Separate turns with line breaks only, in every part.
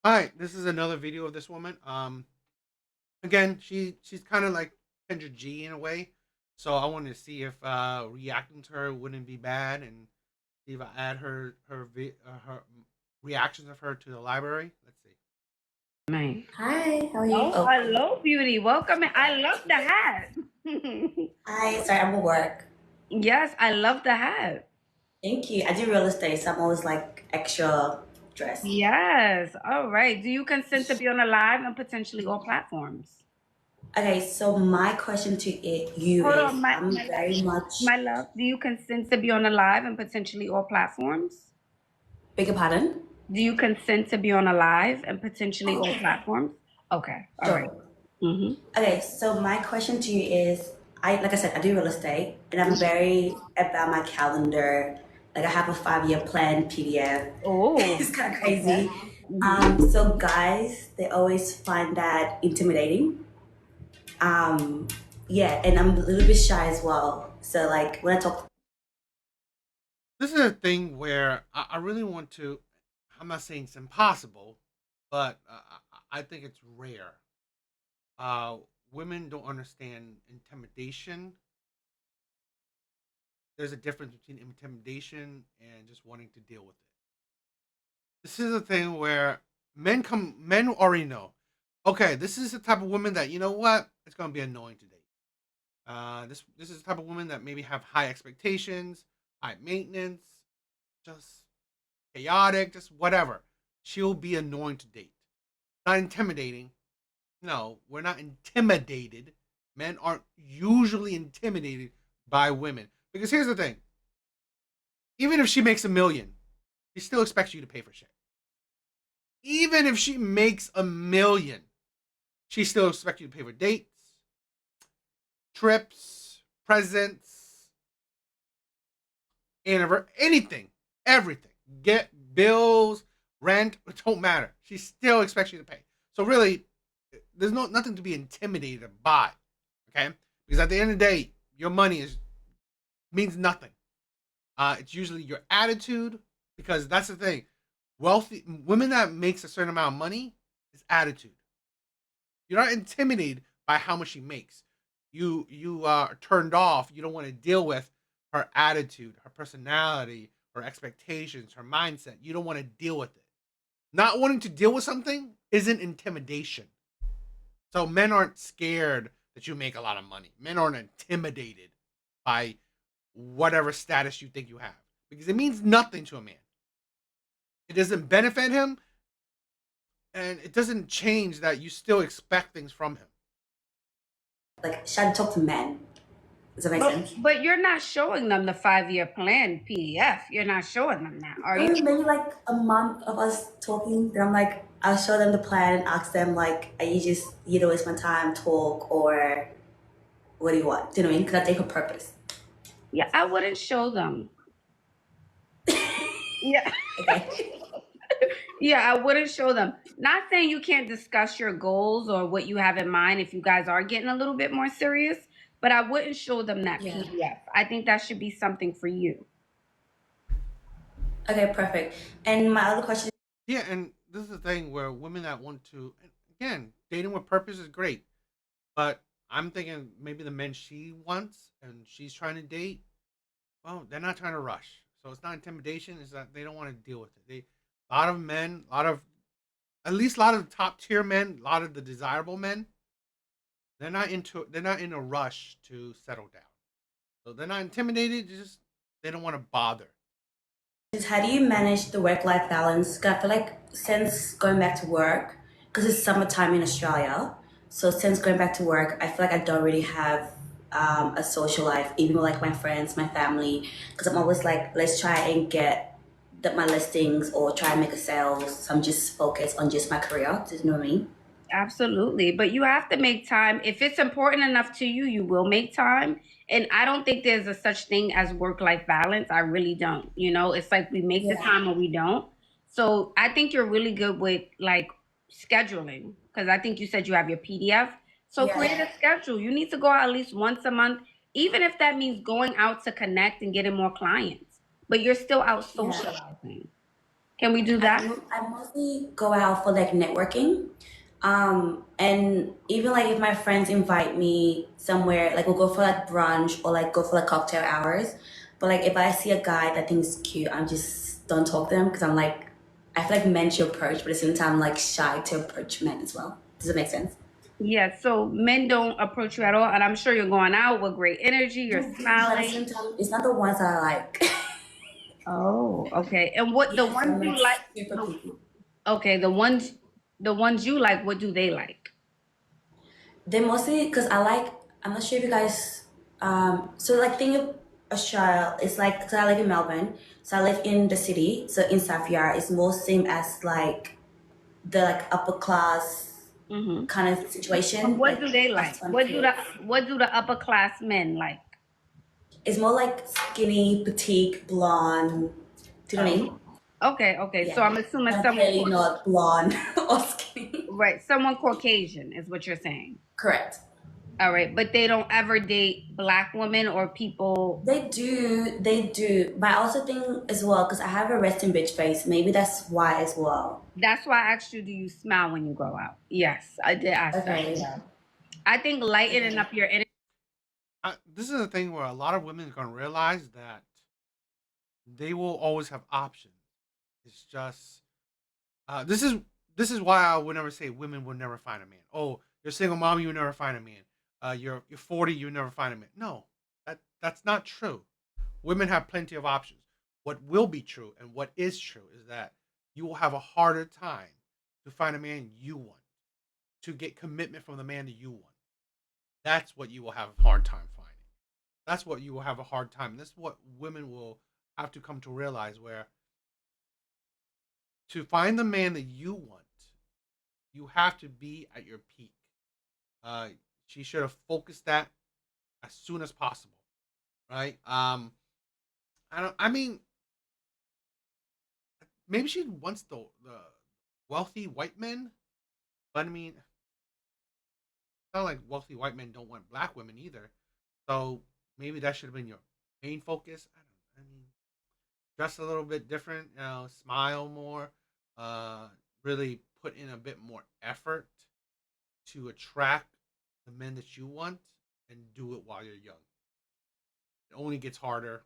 Hi, this is another video of this woman. Again, she's kind of like Kendra G in a way, so I wanted to see if reacting to her wouldn't be bad, and see if I add her reactions of her to the library. Let's see.
Man.
Hi, how are you?
Oh,
Oh,
hello, beauty. Welcome. I love the hat.
hi. Sorry, I'm at work.
Yes, I love the hat.
Thank you. I do real estate, so I'm always like extra dressed.
Yes. All right. Do you consent to be on a live and potentially all platforms?
Okay, so my question to you
Hold
is,
on,
I'm very much
my love. Do you consent to be on a live and potentially all platforms?
beg your pardon.
Do you consent to be on a live and potentially all
Oh,
platforms? Okay. All right.
sure.
Mm-hmm.
Okay, so my question to you is, like I said, I do real estate, and I'm very about my calendar. Like I have a 5-year plan PDF.
Oh,
It's kind of
okay.
crazy.
Mm-hmm.
So guys, they always find that intimidating. Um, yeah, and I'm a little bit shy as well. So like when I talk,
This is a thing where I really want to. I'm not saying it's impossible, but I think it's rare. Uh, Women don't understand intimidation. There's a difference between intimidation and just wanting to deal with it. This is a thing where men already know. Okay, this is the type of woman that, you know what, it's gonna be annoying to date. This is the type of woman that maybe have high expectations, high maintenance, just chaotic, just whatever. She'll be annoying to date. Not intimidating. No, we're not intimidated. Men aren't usually intimidated by women. Because here's the thing. Even if she makes 1 million, she still expects you to pay for shit. Even if she makes 1 million, she still expects you to pay for dates, trips, presents, anniversary, anything, everything. Get bills, rent, it don't matter. She still expects you to pay. So really, there's nothing to be intimidated by. Okay? Because at the end of the day, your money is means nothing. It's usually your attitude, because that's the thing. Wealthy women that makes a certain amount of money is attitude. You're not intimidated by how much she makes. You are turned off. You don't want to deal with her attitude, her personality, her expectations, her mindset. You don't want to deal with it. Not wanting to deal with something isn't intimidation. So men aren't scared that you make a lot of money. Men aren't intimidated by whatever status you think you have, because it means nothing to a man. It doesn't benefit him, and it doesn't change that you still expect things from him.
like should I talk to men? Does that make
But
sense?
but you're not showing them the 5-year plan PDF. You're not showing them that, are you?
Maybe like a month of us talking. Then I'm like, I'll show them the plan and ask them like, are you just you know waste my time, talk, or what do you want? Do you know what I mean? Because I take a purpose.
Yeah, I wouldn't show them. Yeah.
Okay.
Yeah, I wouldn't show them. Not saying you can't discuss your goals or what you have in mind if you guys are getting a little bit more serious, but I wouldn't show them that
Yeah.
PDF. I think that should be something for you.
Okay. Perfect. And my other question.
Yeah, and this is the thing where women that want to, and again, dating with purpose is great, but I'm thinking maybe the men she wants and she's trying to date, well, they're not trying to rush. So it's not intimidation, it's that they don't want to deal with it. A lot of men, a lot of, at least a lot of the top tier men, a lot of the desirable men, they're not in a rush to settle down. So they're not intimidated, just they don't want to bother.
Is how do you manage the work-life balance? 'Cause I feel like since going back to work, because it's summertime in Australia, so since going back to work, I feel like I don't really have a social life, even with like my friends, my family, because I'm always like, let's try and get my listings or try and make a sales. So I'm just focused on just my career. Do you know what I mean?
Absolutely. But you have to make time. If it's important enough to you, you will make time. And I don't think there's a such thing as work life balance. I really don't. You know, it's like we make the
Yeah.
time or we don't. So I think you're really good with like scheduling because I think you said you have your PDF. So create
Yeah.
a schedule. You need to go out at least once a month, even if that means going out to connect and getting more clients, but you're still out
Yeah.
socializing. Can we do that?
I mostly go out for like networking. And even like if my friends invite me somewhere, like we'll go for like brunch or like go for like cocktail hours. But like if I see a guy that thinks cute, I'm just don't talk to them because I'm like, I feel like men should approach, but at the same time, I'm like shy to approach men as well. Does it make sense?
Yeah, so men don't approach you at all, and I'm sure you're going out with great energy, you're
But at the same
smiling.
time, it's not the ones that I like.
Oh, okay. And what the
Yes,
ones
I'm
you
like
like,
super picky.
okay, the ones you like, what do they like?
They mostly because I like. I'm not sure if you guys. So like think of Australia. It's like so I live in Melbourne. So I live in the city. So in South Yard, it's more same as like the like upper class
Hmm.
kind of
But
situation.
what
Like
do they like?
us 20 kids.
What do the upper class men like?
It's more like skinny, petite, blonde. Do you know what I mean?
Okay, okay.
Yeah.
So I'm assuming
I'm clearly not blonde or skinny.
right, someone Caucasian is what you're saying.
Correct.
All right, but they don't ever date black women or people.
They do. But I also think as well, because I have a resting bitch face, maybe that's why as well.
That's why I asked you, do you smile when you go out? Yes, I did ask that.
Okay.
I think lightening
Okay.
up your energy.
This is a thing where a lot of women are gonna realize that they will always have options. It's just this is why I would never say women will never find a man. Oh, you're a single mom, you will never find a man. You're 40, you will never find a man. No, that's not true. Women have plenty of options. What will be true and what is true is that you will have a harder time to find a man you want, to get commitment from the man that you want. That's what you will have a hard time finding. That's what you will have a hard time. This is what women will have to come to realize where to find the man that you want, you have to be at your peak. Uh, she should have focused that as soon as possible, right? I don't. I mean, maybe she wants the wealthy white men, but I mean, it's not like wealthy white men don't want black women either. So maybe that should have been your main focus. I don't. I mean, dress a little bit different, smile more, uh, really put in a bit more effort to attract the men that you want, and do it while you're young. It only gets harder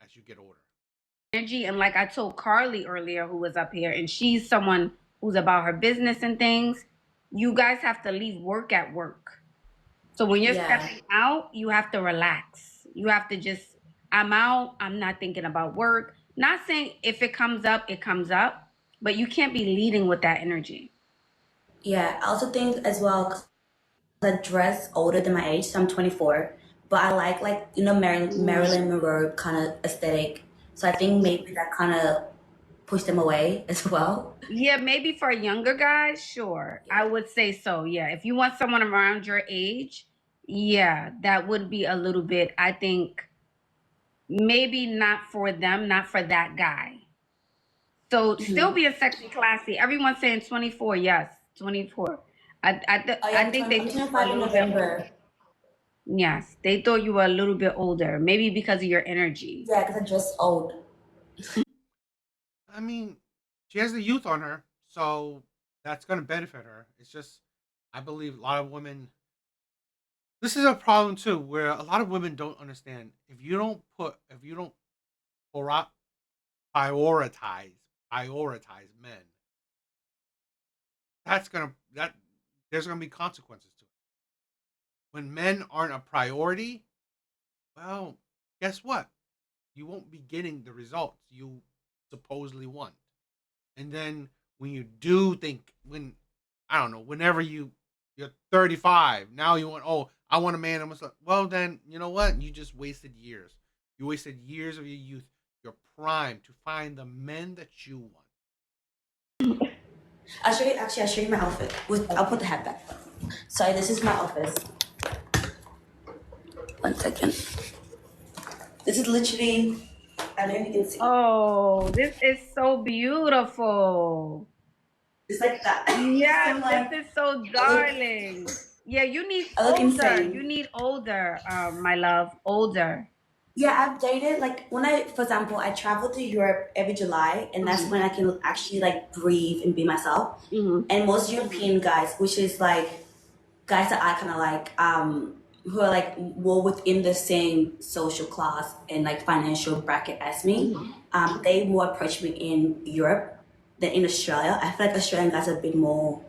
as you get older.
And like I told Carly earlier, who was up here, and she's someone who's about her business and things. You guys have to leave work at work. So when you're
Yeah.
stepping out, you have to relax. You have to just, I'm out, I'm not thinking about work. Not saying if it comes up, it comes up, but you can't be leading with that energy.
Yeah. I also think as well, 'cause I dress older than my age, so I'm 24. But I like Marilyn Monroe kind of aesthetic. So I think maybe that kind of pushed them away as well.
Yeah, maybe for younger guys, sure. I would say so. Yeah. If you want someone around your age, yeah, that would be a little bit, I think, maybe not for them, not for that guy. So still
Mhm.
being sexy classy. Everyone's saying 24. Yes, 24.
Oh yeah,
I think they
I'm
thought you were a
25 in
little bit.
November.
Yes, they thought you were a little bit older, maybe because of your energy.
Yeah, because I dress old.
I mean, she has the youth on her, so that's going to benefit her. It's just, I believe a lot of women. This is a problem too, where a lot of women don't understand. If you don't prioritize, prioritize men, that there's gonna be consequences to it. When men aren't a priority, well, guess what? You won't be getting the results you supposedly want. And then when you do think, when I don't know, whenever you're 35, now you want, oh, I want a man. I'm like, well, then you know what? You just wasted years. You wasted years of your youth, your prime, to find the men that you want.
I'll show you. Actually, I'll show you my outfit. I'll put the hat back. Sorry, this is my office. One second. This is literally. I don't know if you can see.
Oh, this is so beautiful.
It's like that.
Yes,
I'm like,
this is so darling. Yeah, you need
I look
older.
insane.
You need older, my love, older.
Yeah, I've dated like when for example, I travel to Europe every July, and that's when I can actually like breathe and be myself.
Mm-hmm.
And most European guys, which is like guys that I kind of like, who are like more within the same social class and like financial bracket as me,
Mm-hmm.
they more approach me in Europe than in Australia. I feel like Australian guys are a bit more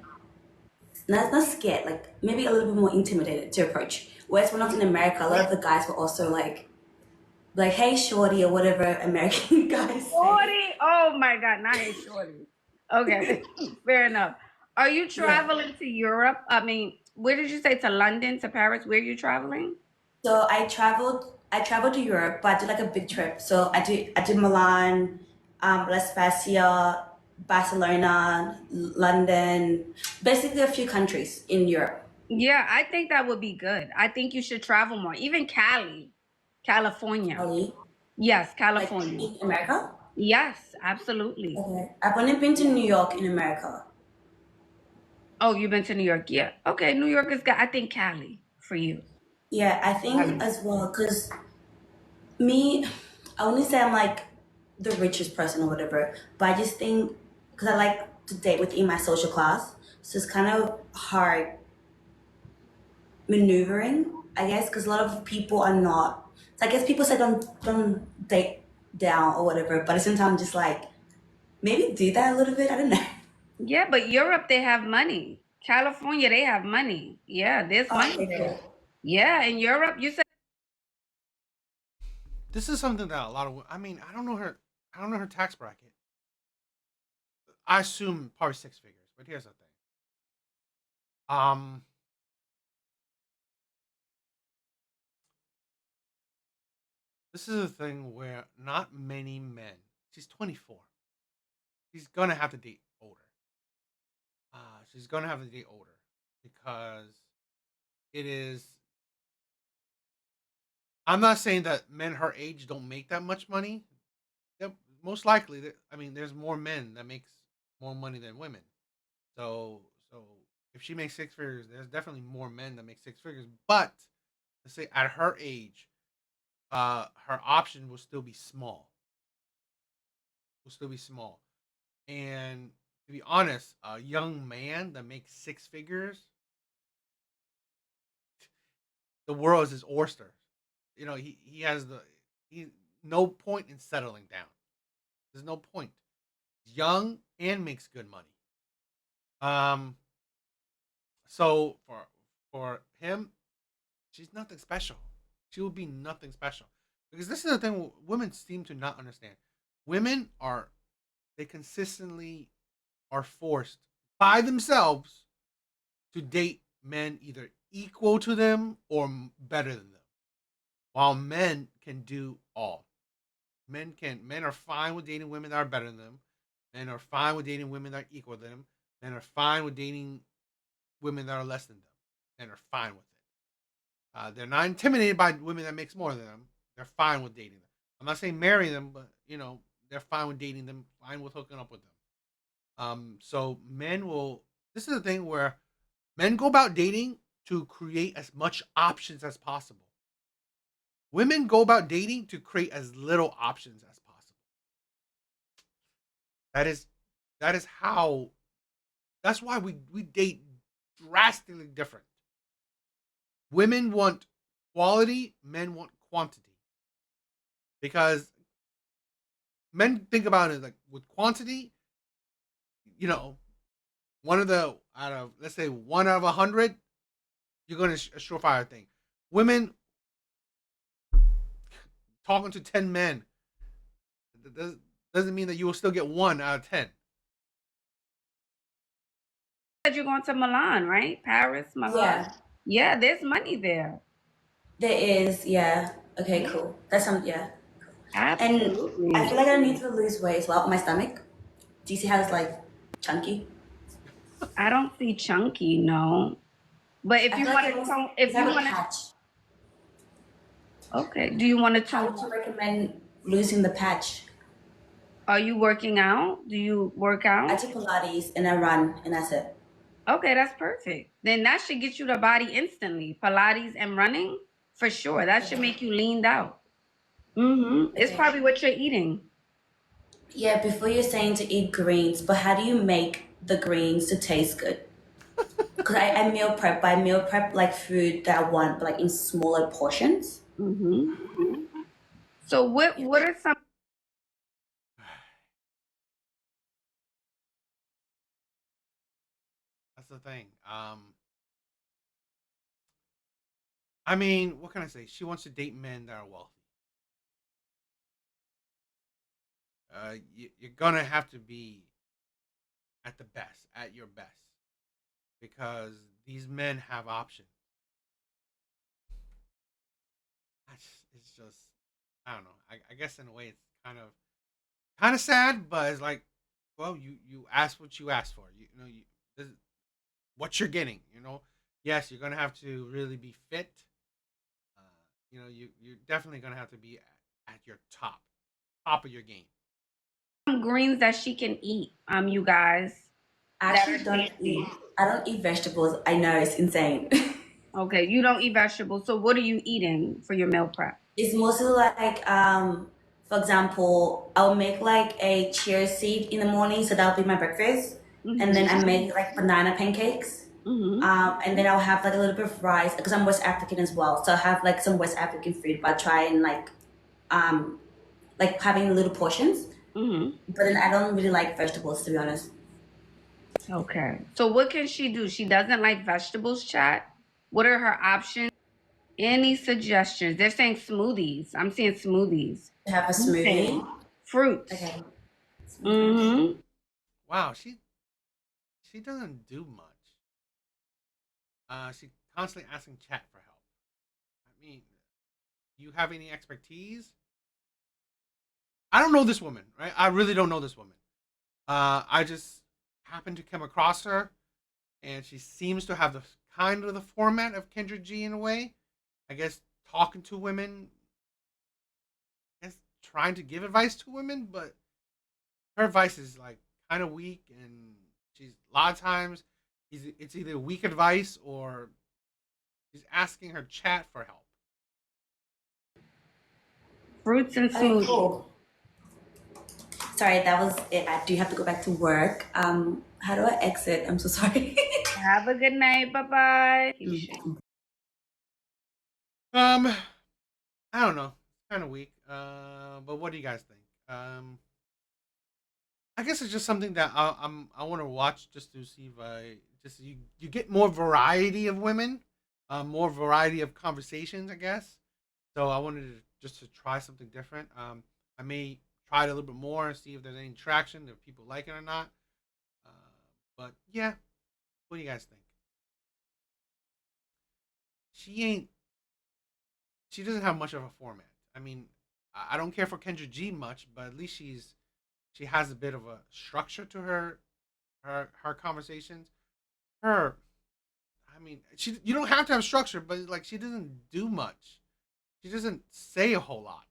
not scared, like maybe a little bit more intimidated to approach. Whereas when I was in America, a lot of the guys were also like, hey, shorty, or whatever American guys say.
Shorty. Oh my God, not his shorty. Okay, fair enough. Are you
Yeah.
traveling to Europe? I mean, where did you say, to London, to Paris? Where are you traveling?
So I traveled to Europe, but I did like a big trip. So I did Milan, La Spezia, Barcelona, London, basically a few countries in Europe.
Yeah, I think that would be good. I think you should travel more. Even Cali, California.
Cali,
Yes,
like
California.
in America.
Yes, absolutely.
Okay. I've only been to New York in America.
Oh, you've been to New York? Yeah. Okay, New York is good. I think Cali for you.
Yeah, I think
Cali.
as well, because me, I wouldn't say I'm like the richest person or whatever, but I just think because I like to date within my social class, so it's kind of hard maneuvering, I guess, because a lot of people are not. So I guess people say don't date down or whatever, but at the same time, just like maybe do that a little bit. I don't know.
Yeah, but Europe, they have money. California, they have money. Yeah, there's
Oh,
money
okay,
there.
cool.
Yeah, in Europe, you said.
This is something that a lot of. I mean, I don't know her. I don't know her tax bracket. I assume probably six figures. But here's the thing. Um, this is a thing where not many men. She's 24. She's gonna have to date older. She's gonna have to date older because it is. I'm not saying that men her age don't make that much money. Yep, most likely. I mean, there's more men that makes more money than women. So, so if she makes six figures, there's definitely more men that make six figures. But let's say at her age, her option will still be small. Will still be small. And to be honest, a young man that makes six figures, the world is his oyster. You know, he has he no point in settling down. There's no point. He's young and makes good money. Um, so for him, she's nothing special. She will be nothing special because this is the thing women seem to not understand. Women are they consistently are forced by themselves to date men either equal to them or better than them, while men can do all. Men are fine with dating women that are better than them. Men are fine with dating women that are equal to them. Men are fine with dating women that are less than them. Men are fine with it. They're not intimidated by women that makes more than them. They're fine with dating them. I'm not saying marry them, but they're fine with dating them, fine with hooking up with them. So men will. This is the thing where men go about dating to create as much options as possible. Women go about dating to create as little options as possible. That is that is how that's why we date drastically different. Women want quality, men want quantity. Because men think about it like with quantity, you know, one of the out of let's say 1 out of 100, you're gonna a surefire thing. Women talking to 10 men doesn't mean that you will still get 1 out of 10.
You're going to Milan, right? Paris, Milan.
Yeah,
Yeah, there's money there.
there is. Yeah. Okay,
Yeah,
cool. That's some. Yeah. And I
absolutely.
feel like I need to lose weight as well. My stomach. Do you see how it's like chunky?
I don't see chunky, no. But if
I
you
feel like
want
it
to
looks.
tone,
It's
if you
have a
want
patch.
to, okay. Do you want to
How
tone?
would you recommend losing the patch?
Are you working out? Do you work
I
out?
do Pilates and I run, and that's it.
Okay, that's perfect. Then that should get you the body instantly. Pilates and running, for sure. That should make you leaned out. It's
Okay.
probably what you're eating.
Yeah, before you're saying to eat greens, but how do you make the greens to taste good? Because I meal prep, but I meal prep like food that I want, but like in smaller portions.
hmm So
Yeah.
what are some
That's the thing. I mean, what can I say? She wants to date men that are wealthy. You're gonna have to be at the best, at your best, because these men have options. It's just, I don't know. I guess in a way, it's kind of sad, but it's like, well, you asked what you asked for. You know, this is what you're getting. You know, yes, you're gonna have to really be fit. Uh, you're definitely gonna have to be at your top of your game.
greens that she can eat, you guys,
I
that
actually
are
don't
tasty?
eat. I don't eat vegetables. I know it's insane.
Okay, you don't eat vegetables. So what are you eating for your meal prep?
It's mostly like, for example, I'll make like a chia seed in the morning, so that'll be my breakfast, and then I
Mm-hmm.
make like banana pancakes.
Mm-hmm.
And then I'll have like a little bit of rice because I'm West African as well. So I have like some West African food, but I try and um like having little portions.
Mm-hmm.
But then I don't really like vegetables to be honest.
Okay. So what can she do? She doesn't like vegetables, chat. What are her options? Any suggestions? They're saying smoothies. I'm seeing smoothies.
To have a
Anything.
smoothie.
Fruits.
Okay. Smoothies.
Mm-hmm.
Wow, she doesn't do much. She constantly asking chat for help. I mean, do you have any expertise? I don't know this woman, right? I really don't know this woman. I just happened to come across her, and she seems to have the kind of the format of Kendra G in a way. I guess talking to women, I guess trying to give advice to women, but her advice is like kind of weak, and she's a lot of times it's either weak advice or she's asking her chat for help.
Fruits and
Okay,
smoothies.
cool. Sorry, that was it. I do have to go back to work. How do I exit? I'm so sorry.
Have a good night. Bye bye.
Um, I don't know, kind of weak. But what do you guys think? I guess it's just something that I want to watch just to see if I just you get more variety of women, more variety of conversations, I guess. So I wanted to just to try something different. I may try it a little bit more and see if there's any traction, if people like it or not. Uh, but yeah, what do you guys think? She ain't. She doesn't have much of a format. I mean, I don't care for Kendra G much, but at least she has a bit of a structure to her conversations. Her, I mean, she you don't have to have structure, but like she doesn't do much. She doesn't say a whole lot.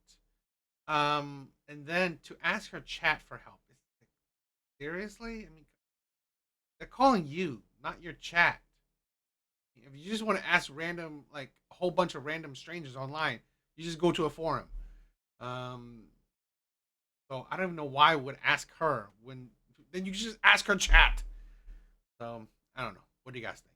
And then to ask her chat for help. It's like, seriously? I mean, they're calling you, not your chat. If you just want to ask random, like a whole bunch of random strangers online, you just go to a forum. Um, so I don't even know why I would ask her when then you just ask her chat. So I don't know. What do you guys think?